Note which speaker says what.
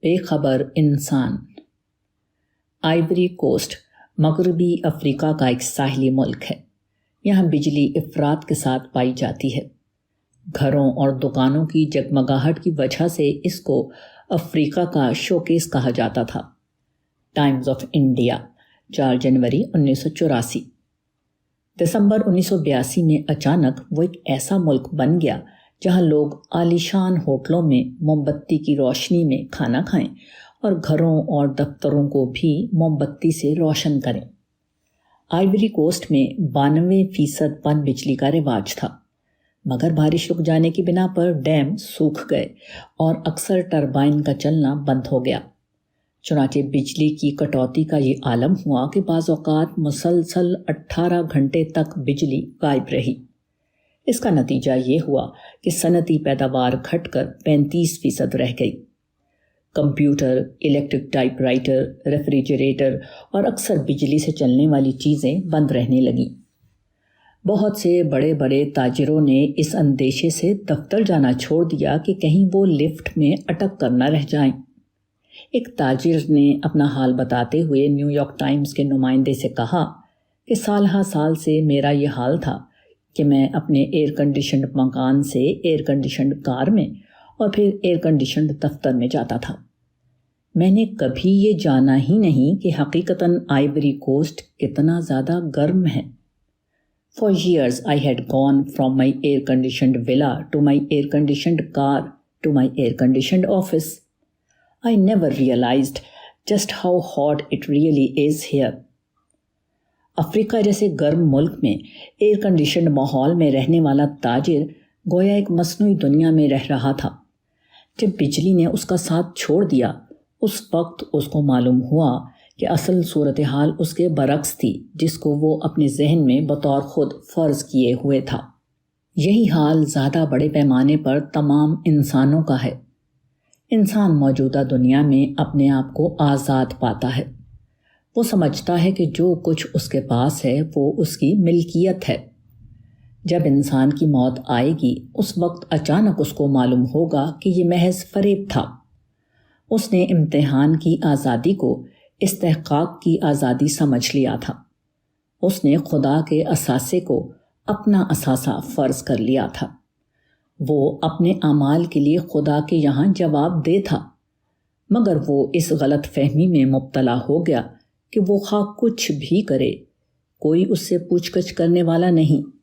Speaker 1: بے خبر انسان۔ آئیوری کوسٹ مغربی افریقہ کا ایک ساحلی ملک ہے۔ یہاں بجلی افراط کے ساتھ پائی جاتی ہے۔ گھروں اور دکانوں کی جگمگاہٹ کی وجہ سے اس کو افریقہ کا شوکیس کہا جاتا تھا۔ ٹائمز آف انڈیا، 4 جنوری 1984۔ دسمبر 1982 میں اچانک وہ ایک ایسا ملک بن گیا جہاں لوگ عالیشان ہوٹلوں میں موم بتی کی روشنی میں کھانا کھائیں اور گھروں اور دفتروں کو بھی موم بتی سے روشن کریں۔ آئیوری کوسٹ میں 92% پن بجلی کا رواج تھا، مگر بارش رک جانے کی بنا پر ڈیم سوکھ گئے اور اکثر ٹربائن کا چلنا بند ہو گیا۔ چنانچہ بجلی کی کٹوتی کا یہ عالم ہوا کہ بعض اوقات مسلسل 18 گھنٹے تک بجلی غائب رہی۔ اس کا نتیجہ یہ ہوا کہ صنعتی پیداوار گھٹ کر 35% رہ گئی۔ Computer, electric type writer, refrigerator اور اکثر بجلی سے چلنے والی چیزیں بند رہنے لگیں۔ بہت سے بڑے بڑے تاجروں نے اس اندیشے سے دفتر جانا چھوڑ دیا کہ کہیں وہ لفٹ میں اٹک کر نہ رہ جائیں۔ ایک تاجر نے اپنا حال بتاتے ہوئے نیو یارک ٹائمز کے نمائندے سے کہا کہ سال ہا سال سے میرا یہ حال تھا کہ میں اپنے ایئر کنڈیشنڈ مکان سے ایئر کنڈیشنڈ کار میں اور پھر ایئر کنڈیشنڈ دفتر میں جاتا تھا۔ میں نے کبھی یہ جانا ہی نہیں کہ حقیقتاً آئیوری کوسٹ کتنا زیادہ گرم ہے۔ For years I had gone from my air-conditioned villa to my air-conditioned car to my air-conditioned office. I never realized just how hot it really is here. افریقہ جیسے گرم ملک میں ایئر کنڈیشنڈ ماحول میں رہنے والا تاجر گویا ایک مصنوعی دنیا میں رہ رہا تھا۔ جب بجلی نے اس کا ساتھ چھوڑ دیا، اس وقت اس کو معلوم ہوا کہ اصل صورتحال اس کے برعکس تھی جس کو وہ اپنے ذہن میں بطور خود فرض کیے ہوئے تھا۔ یہی حال زیادہ بڑے پیمانے پر تمام انسانوں کا ہے۔ انسان موجودہ دنیا میں اپنے آپ کو آزاد پاتا ہے۔ وہ سمجھتا ہے کہ جو کچھ اس کے پاس ہے وہ اس کی ملکیت ہے۔ جب انسان کی موت آئے گی، اس وقت اچانک اس کو معلوم ہوگا کہ یہ محض فریب تھا۔ اس نے امتحان کی آزادی کو استحقاق کی آزادی سمجھ لیا تھا۔ اس نے خدا کے اثاثے کو اپنا اثاثہ فرض کر لیا تھا۔ وہ اپنے اعمال کے لیے خدا کے یہاں جواب دہ تھا، مگر وہ اس غلط فہمی میں مبتلا ہو گیا کہ وہ خواہ کچھ بھی کرے، کوئی اس سے پوچھ گچھ کرنے والا نہیں۔